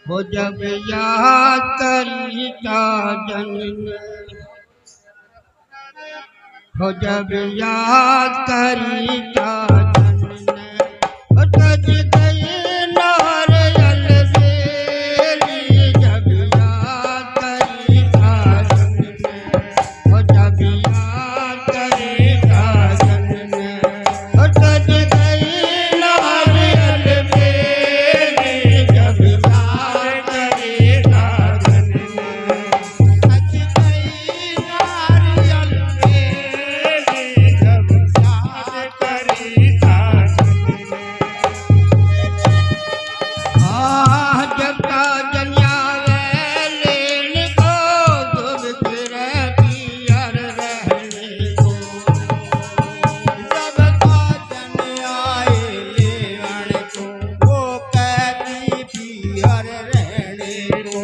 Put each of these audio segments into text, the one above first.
हो जब याद करी साजन ने, हो जब याद करी साजन ने, हो सज गई नारियल बेली जब याद करी साजन ने, हो जब याद करी साजन ने, हो सज गई नारियल बेली जब याद करी साजन ने, सज गई नारियल बेली जब याद करी साजन ने। जब साजन आवे लेने को दुख रहती हर रहने को, जब साजन आए लेने को वो कहती थी हर रहने को।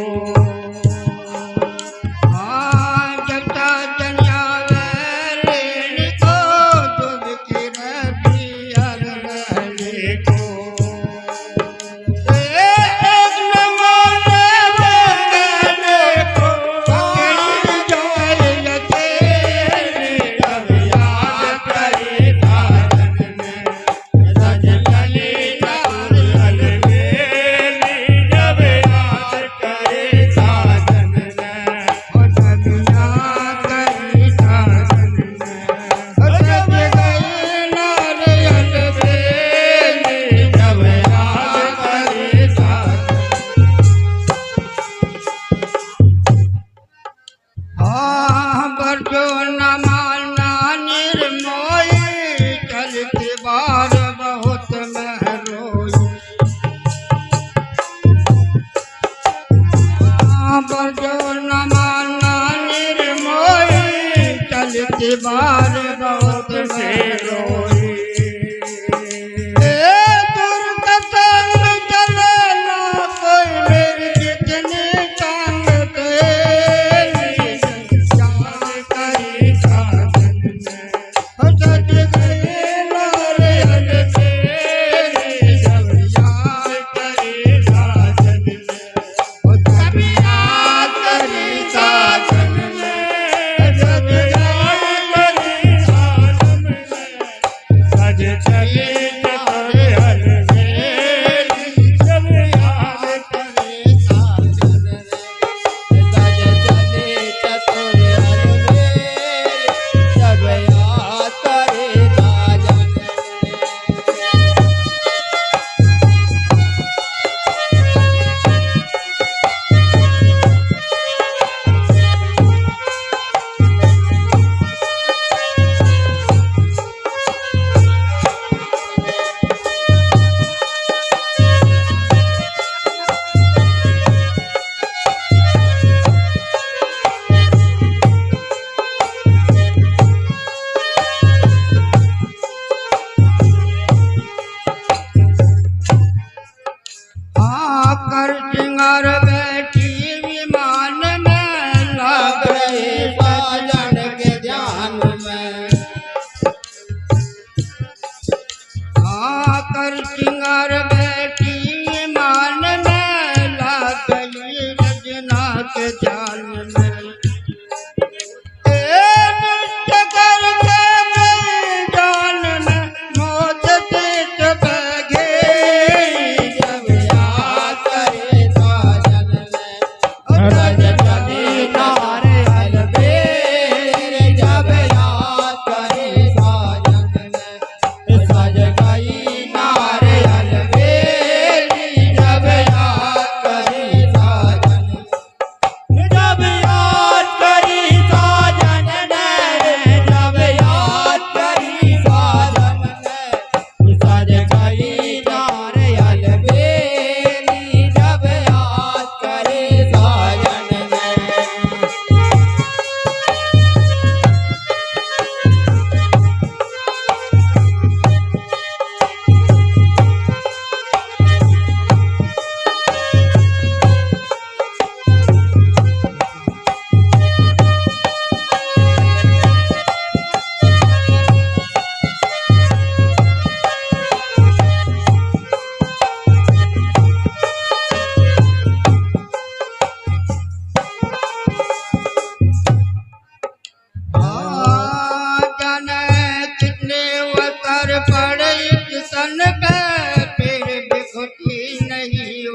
जब साजन आवे लेने को दुख रहती हर रहने को। जो न माना निर्मोही चलती बार बहुत महरोई, जो न माना निर्मोही चलती बार बहुत महरोई। कर सिंगार बैठी विमान में लग रहे साजन के ध्यान में। कर सिंगार बैठी विमान में लग गई रजना के ध्यान में। जब याद करे साजन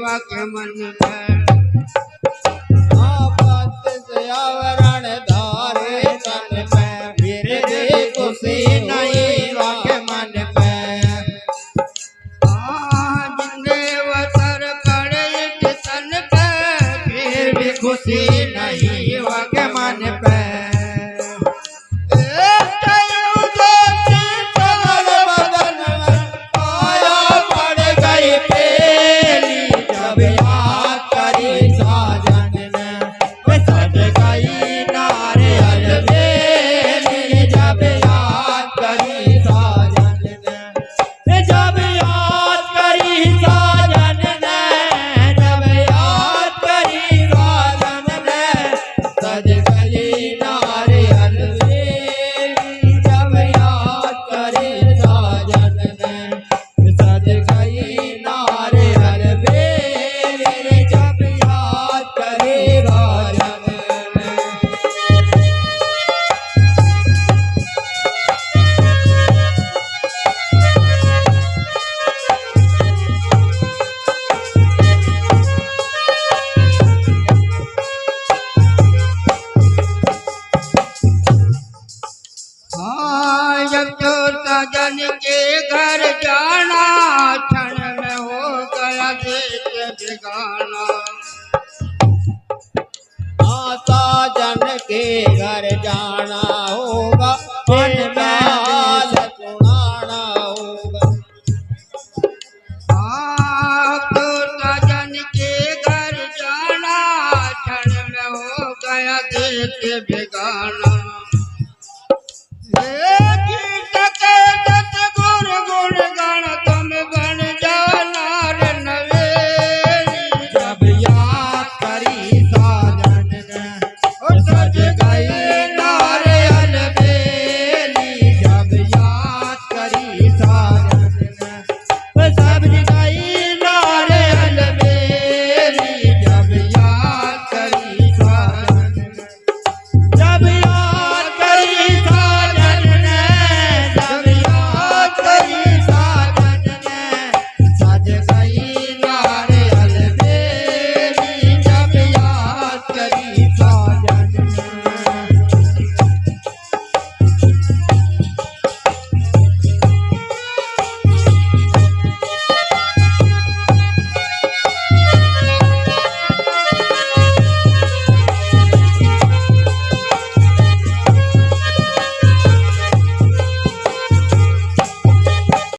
के मन में आपत से आवरण धारे तन पे फिर भी खुशी नहीं वाके मन पे जिंदे वतर पड़े तन पे फिर भी खुशी नहीं वाके मन पे सजन के घर जाना क्षण में हो गया देश बिगाना साजन के घर जाना होगा मन में हाल सुनाना होगा तो सजन के घर जाना क्षण में हो गया देश बिगाना